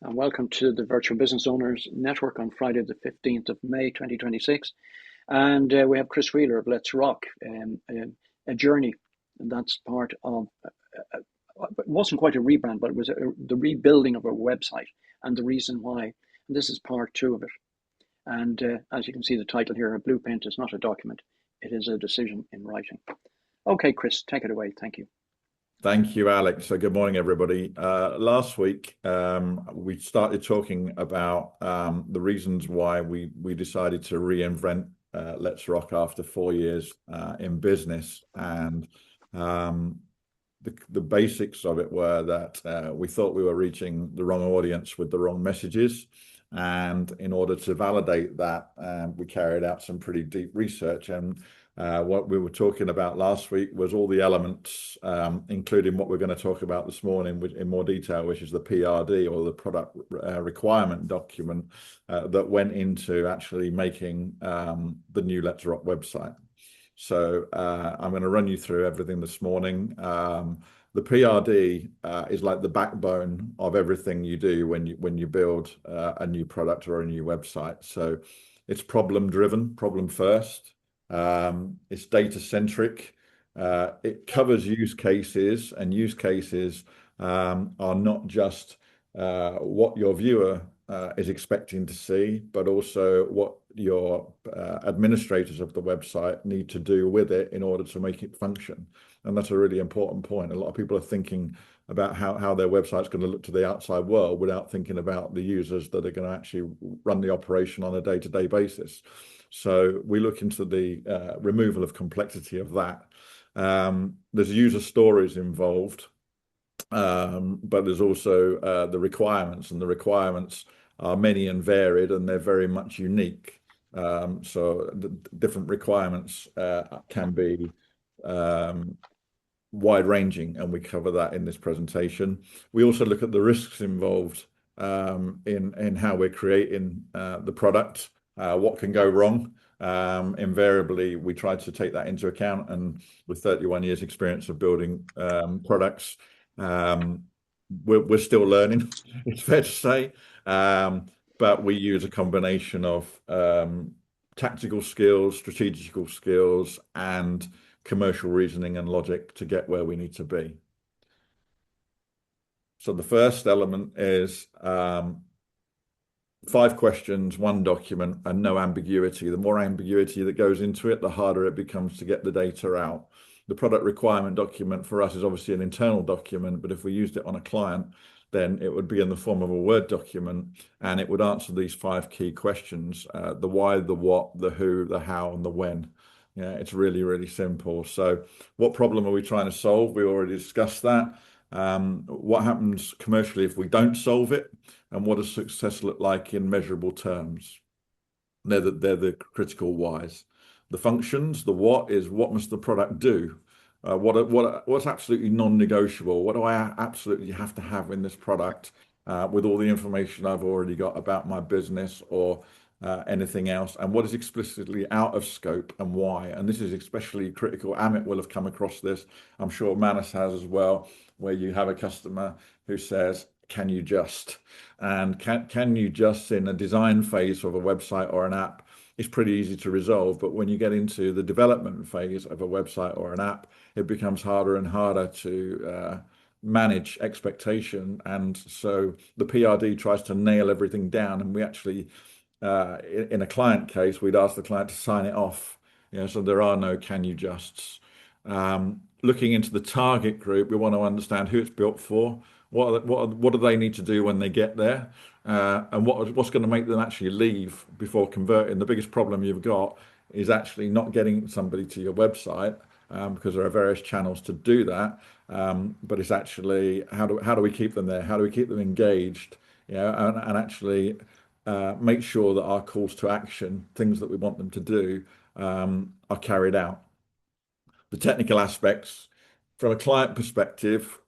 and welcome to the Virtual Business Owners Network on Friday, the 15th of May, 2026. And we have Chris Wheeler of Let's Rock, a journey, and that's part of, it wasn't quite a rebrand, but it was the rebuilding of our website and the reason why. And this is part two of it. And as you can see, the title here, a blueprint is not a document, it is a decision in writing. Okay, Chris, take it away. Thank you. Thank you, Alex. So good morning, everybody. Last week, we started talking about the reasons why we decided to reinvent Let's Rock after 4 years in business. And the basics of it were that we thought we were reaching the wrong audience with the wrong messages. And in order to validate that, we carried out some pretty deep research. And what we were talking about last week was all the elements, including what we're going to talk about this morning in more detail, which is the PRD, or the product requirement document that went into actually making the new Let's Rock website. So I'm going to run you through everything this morning. The PRD is like the backbone of everything you do when you build a new product or a new website. So it's problem driven, problem first. It's data centric. It covers use cases, and use cases are not just what your viewer is expecting to see, but also what your administrators of the website need to do with it in order to make it function. And that's a really important point. A lot of people are thinking about how their website's going to look to the outside world without thinking about the users that are going to actually run the operation on a day-to-day basis. So we look into the removal of complexity of that. There's user stories involved, but there's also the requirements, and the requirements are many and varied, and they're very much unique. So the different requirements can be wide-ranging, and we cover that in this presentation. We also look at the risks involved in how we're creating the product, what can go wrong. Invariably, we try to take that into account, and with 31 years experience of building products, we're still learning, it's fair to say. But we use a combination of tactical skills, strategical skills, and commercial reasoning and logic to get where we need to be. So the first element is 5 questions, 1 document, and no ambiguity. The more ambiguity that goes into it, the harder it becomes to get the data out. The product requirement document for us is obviously an internal document, but if we used it on a client, then it would be in the form of a Word document, and it would answer these 5 key questions: the why, the what, the who, the how, and the when. Yeah, it's really, really simple. So what problem are we trying to solve? We already discussed that. What happens commercially if we don't solve it, and what does success look like in measurable terms? They're the critical whys. The functions, the what is what must the product do? What's absolutely non-negotiable? What do I absolutely have to have in this product with all the information I've already got about my business or anything else, and what is explicitly out of scope and why? And this is especially critical. Amit will have come across this, I'm sure Manus has as well, where you have a customer who says, can you just? And can you just, in a design phase of a website or an app, it's pretty easy to resolve. But when you get into the development phase of a website or an app, it becomes harder and harder to manage expectation. And so the PRD tries to nail everything down, and we actually in a client case, we'd ask the client to sign it off. So there are no can you justs. Looking into the target group, we want to understand who it's built for, what do they need to do when they get there, and what's going to make them actually leave before converting. The biggest problem you've got is actually not getting somebody to your website, because there are various channels to do that. But it's actually how do we keep them there? How do we keep them engaged? And actually make sure that our calls to action, things that we want them to do, are carried out. The technical aspects, from a client perspective,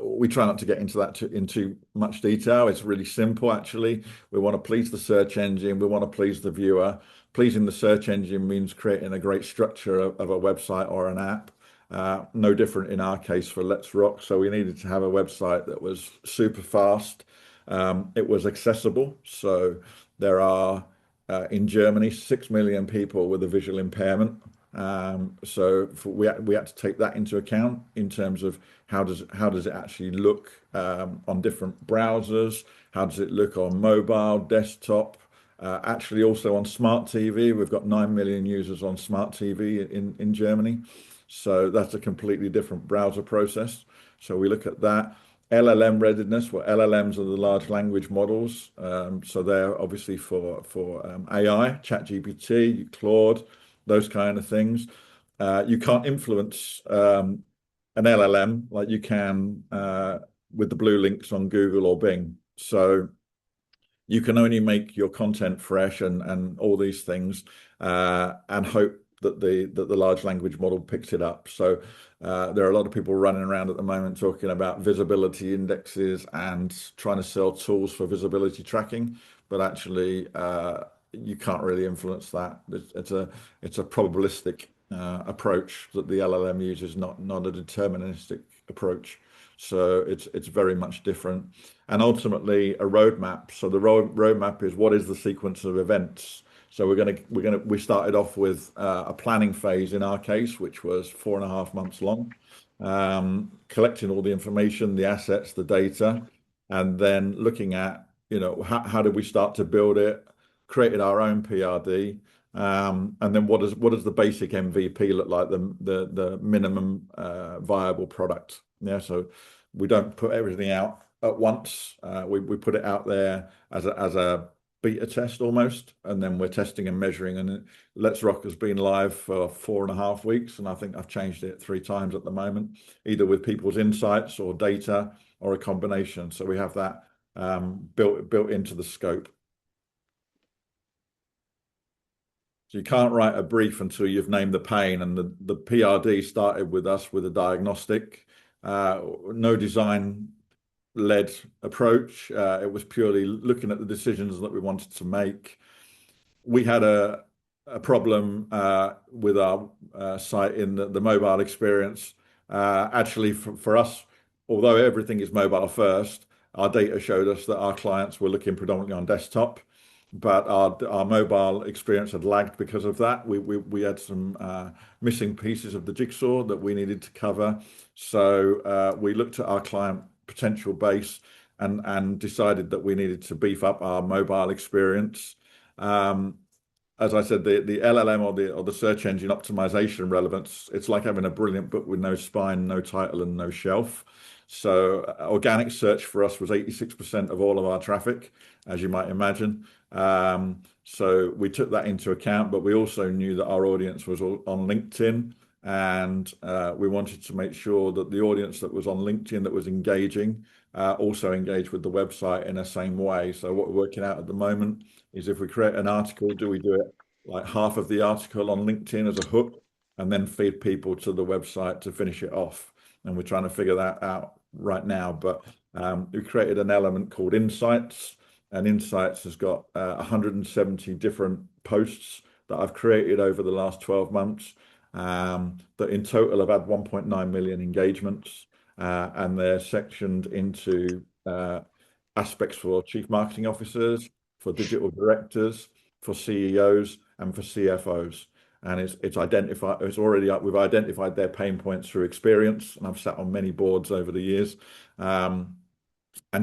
we try not to get into that in too much detail. It's really simple, actually. We want to please the search engine. We want to please the viewer. Pleasing the search engine means creating a great structure of a website or an app. No different in our case for Let's Rock. So we needed to have a website that was super fast, It was accessible. So there are in Germany 6 million people with a visual impairment. We had to take that into account in terms of how does it actually look on different browsers? How does it look on mobile, desktop? Actually, also on smart TV, we've got 9 million users on smart TV in Germany. So that's a completely different browser process. So we look at that. LLM readiness, well, LLMs are the large language models. So they're obviously for AI, ChatGPT, Claude, those kind of things. You can't influence an LLM like you can with the blue links on Google or Bing. So you can only make your content fresh and all these things and hope that the large language model picks it up. So there are a lot of people running around at the moment talking about visibility indexes and trying to sell tools for visibility tracking, but actually you can't really influence that. It's a probabilistic approach that the LLM uses, not a deterministic approach. So it's very much different. And ultimately a roadmap. So the roadmap is what is the sequence of events. So we started off with a planning phase in our case, which was 4.5 months long, collecting all the information, the assets, the data, and then looking at, how do we start to build it, created our own PRD, and then what does the basic MVP look like, the minimum viable product. Yeah, so we don't put everything out at once. We put it out there as a beta test almost, and then we're testing and measuring. And Let's Rock has been live for 4.5 weeks, and I think I've changed it 3 times at the moment, either with people's insights or data or a combination. So we have that built into the scope. So you can't write a brief until you've named the pain, and the PRD started with us with a diagnostic, no design-led approach. It was purely looking at the decisions that we wanted to make. We had a problem with our site in the mobile experience. Actually, for us, although everything is mobile first, our data showed us that our clients were looking predominantly on desktop, but our mobile experience had lagged because of that. We had some missing pieces of the jigsaw that we needed to cover. So we looked at our client potential base and decided that we needed to beef up our mobile experience. As I said, the LLM or the search engine optimization relevance, it's like having a brilliant book with no spine, no title, and no shelf. So organic search for us was 86% of all of our traffic, as you might imagine. So we took that into account, but we also knew that our audience was on LinkedIn, and we wanted to make sure that the audience that was on LinkedIn that was engaging also engaged with the website in the same way. So what we're working out at the moment is if we create an article, do we do it like half of the article on LinkedIn as a hook and then feed people to the website to finish it off? And we're trying to figure that out right now. But we created an element called Insights, and Insights has got 170 different posts that I've created over the last 12 months that in total have had 1.9 million engagements, and they're sectioned into aspects for chief marketing officers, for digital directors, for CEOs, and for CFOs. And it's identified. We've identified their pain points through experience, and I've sat on many boards over the years, and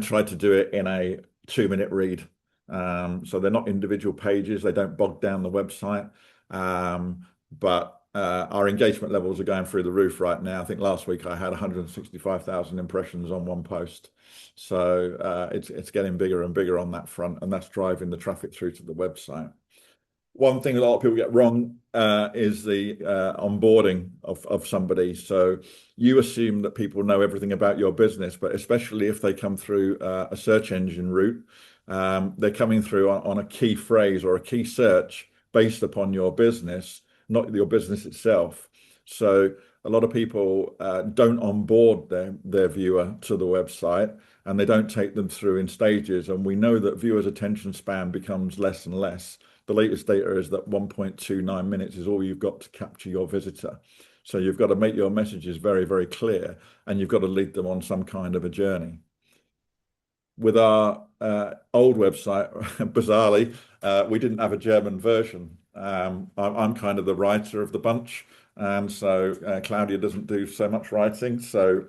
tried to do it in a 2-minute read. So they're not individual pages; they don't bog down the website. But our engagement levels are going through the roof right now. I think last week I had 165,000 impressions on one post. So it's getting bigger and bigger on that front, and that's driving the traffic through to the website. One thing a lot of people get wrong is the onboarding of somebody. So you assume that people know everything about your business, but especially if they come through a search engine route, they're coming through on a key phrase or a key search based upon your business, not your business itself. So a lot of people don't onboard their viewer to the website, and they don't take them through in stages. And we know that viewers' attention span becomes less and less. The latest data is that 1.29 minutes is all you've got to capture your visitor. So you've got to make your messages very, very clear, and you've got to lead them on some kind of a journey. With our old website, bizarrely, we didn't have a German version. I'm kind of the writer of the bunch, and so Claudia doesn't do so much writing. So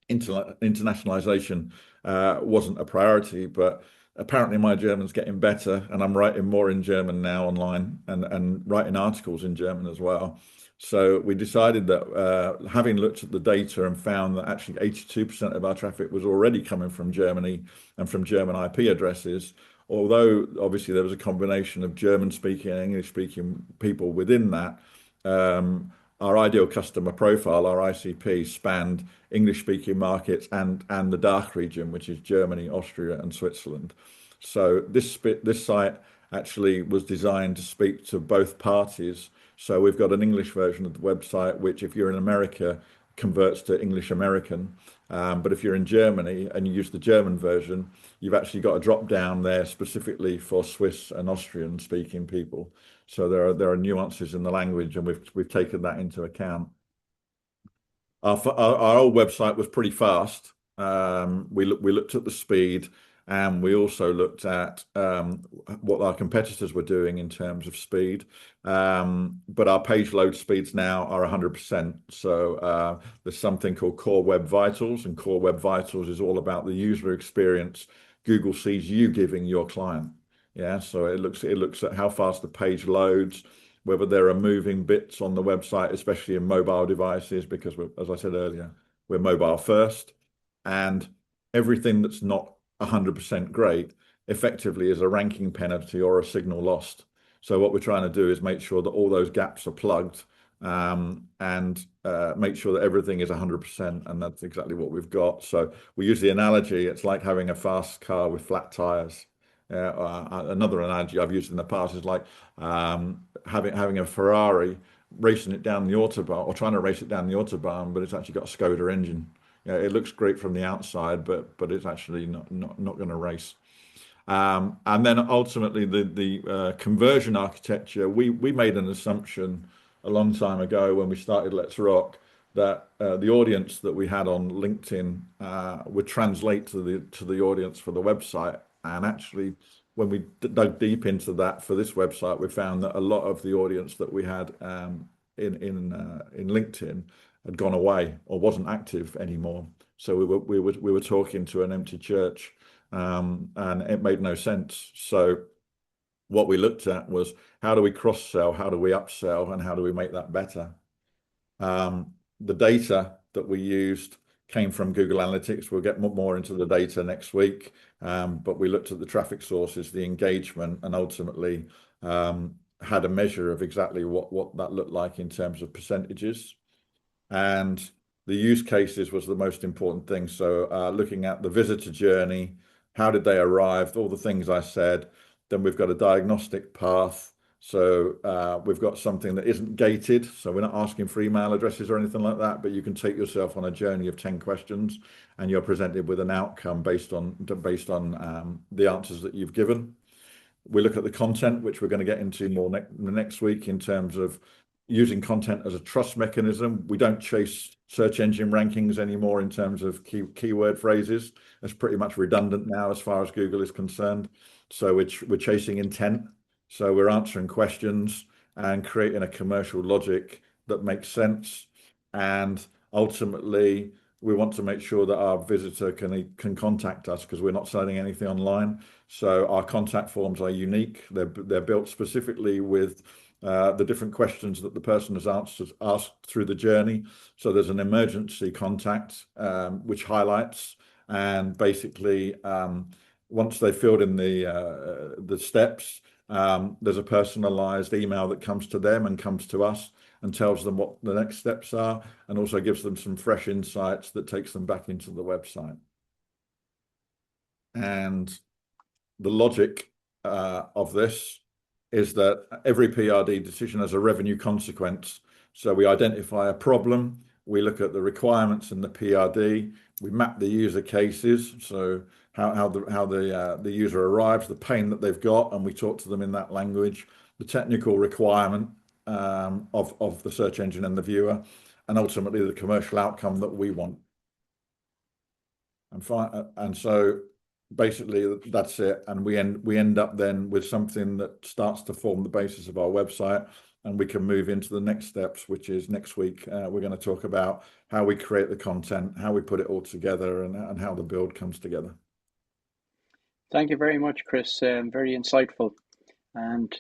internationalization wasn't a priority, but apparently my German's getting better, and I'm writing more in German now online and writing articles in German as well. So we decided that having looked at the data and found that actually 82% of our traffic was already coming from Germany and from German IP addresses, although obviously there was a combination of German speaking and English speaking people within that. Our ideal customer profile, our ICP, spanned English-speaking markets and the DACH region, which is Germany, Austria, and Switzerland. So this site actually was designed to speak to both parties. So we've got an English version of the website, which if you're in America, converts to English American. But if you're in Germany and you use the German version, you've actually got a drop down there specifically for Swiss and Austrian speaking people. So there are nuances in the language, and we've taken that into account. Our old website was pretty fast. We looked at the speed, and we also looked at what our competitors were doing in terms of speed. But our page load speeds now are 100%. So there's something called Core Web Vitals, and Core Web Vitals is all about the user experience Google sees you giving your client. Yeah, so it looks at how fast the page loads, whether there are moving bits on the website, especially in mobile devices, because as I said earlier, we're mobile first, and everything that's not 100% great effectively is a ranking penalty or a signal lost. So what we're trying to do is make sure that all those gaps are plugged, and make sure that everything is 100%, and that's exactly what we've got. So we use the analogy, it's like having a fast car with flat tires. Another analogy I've used in the past is like having a Ferrari, racing it down the autobahn, or trying to race it down the autobahn, but it's actually got a Skoda engine. Yeah, it looks great from the outside, but it's actually not going to race. And then ultimately the conversion architecture, we made an assumption a long time ago when we started Let's Rock that the audience that we had on LinkedIn would translate to the audience for the website. And actually, when we dug deep into that for this website, we found that a lot of the audience that we had in LinkedIn had gone away or wasn't active anymore. So we were talking to an empty church, and it made no sense. So what we looked at was how do we cross sell, how do we upsell, and how do we make that better? The data that we used came from Google Analytics. We'll get more into the data next week, but we looked at the traffic sources, the engagement, and ultimately had a measure of exactly what that looked like in terms of percentages. And the use cases was the most important thing. So looking at the visitor journey, how did they arrive, all the things I said. Then we've got a diagnostic path. So we've got something that isn't gated. So we're not asking for email addresses or anything like that, but you can take yourself on a journey of 10 questions and you're presented with an outcome based on the answers that you've given. We look at the content, which we're going to get into more next week in terms of using content as a trust mechanism. We don't chase search engine rankings anymore in terms of keyword phrases. That's pretty much redundant now as far as Google is concerned. So we're chasing intent. So we're answering questions and creating a commercial logic that makes sense. And ultimately, we want to make sure that our visitor can contact us because we're not selling anything online. So our contact forms are unique. They're built specifically with the different questions that the person has asked through the journey. So there's an emergency contact which highlights, and basically once they've filled in the steps, there's a personalized email that comes to them and comes to us and tells them what the next steps are, and also gives them some fresh insights that takes them back into the website. And the logic of this is that every PRD decision has a revenue consequence. So we identify a problem, we look at the requirements in the PRD, we map the user cases, so how the user arrives, the pain that they've got, and we talk to them in that language, the technical requirement of the search engine and the viewer, and ultimately the commercial outcome that we want. And so basically that's it. And we end up then with something that starts to form the basis of our website, and we can move into the next steps, which is next week. We're going to talk about how we create the content, how we put it all together, and how the build comes together. Thank you very much, Chris. Very insightful. And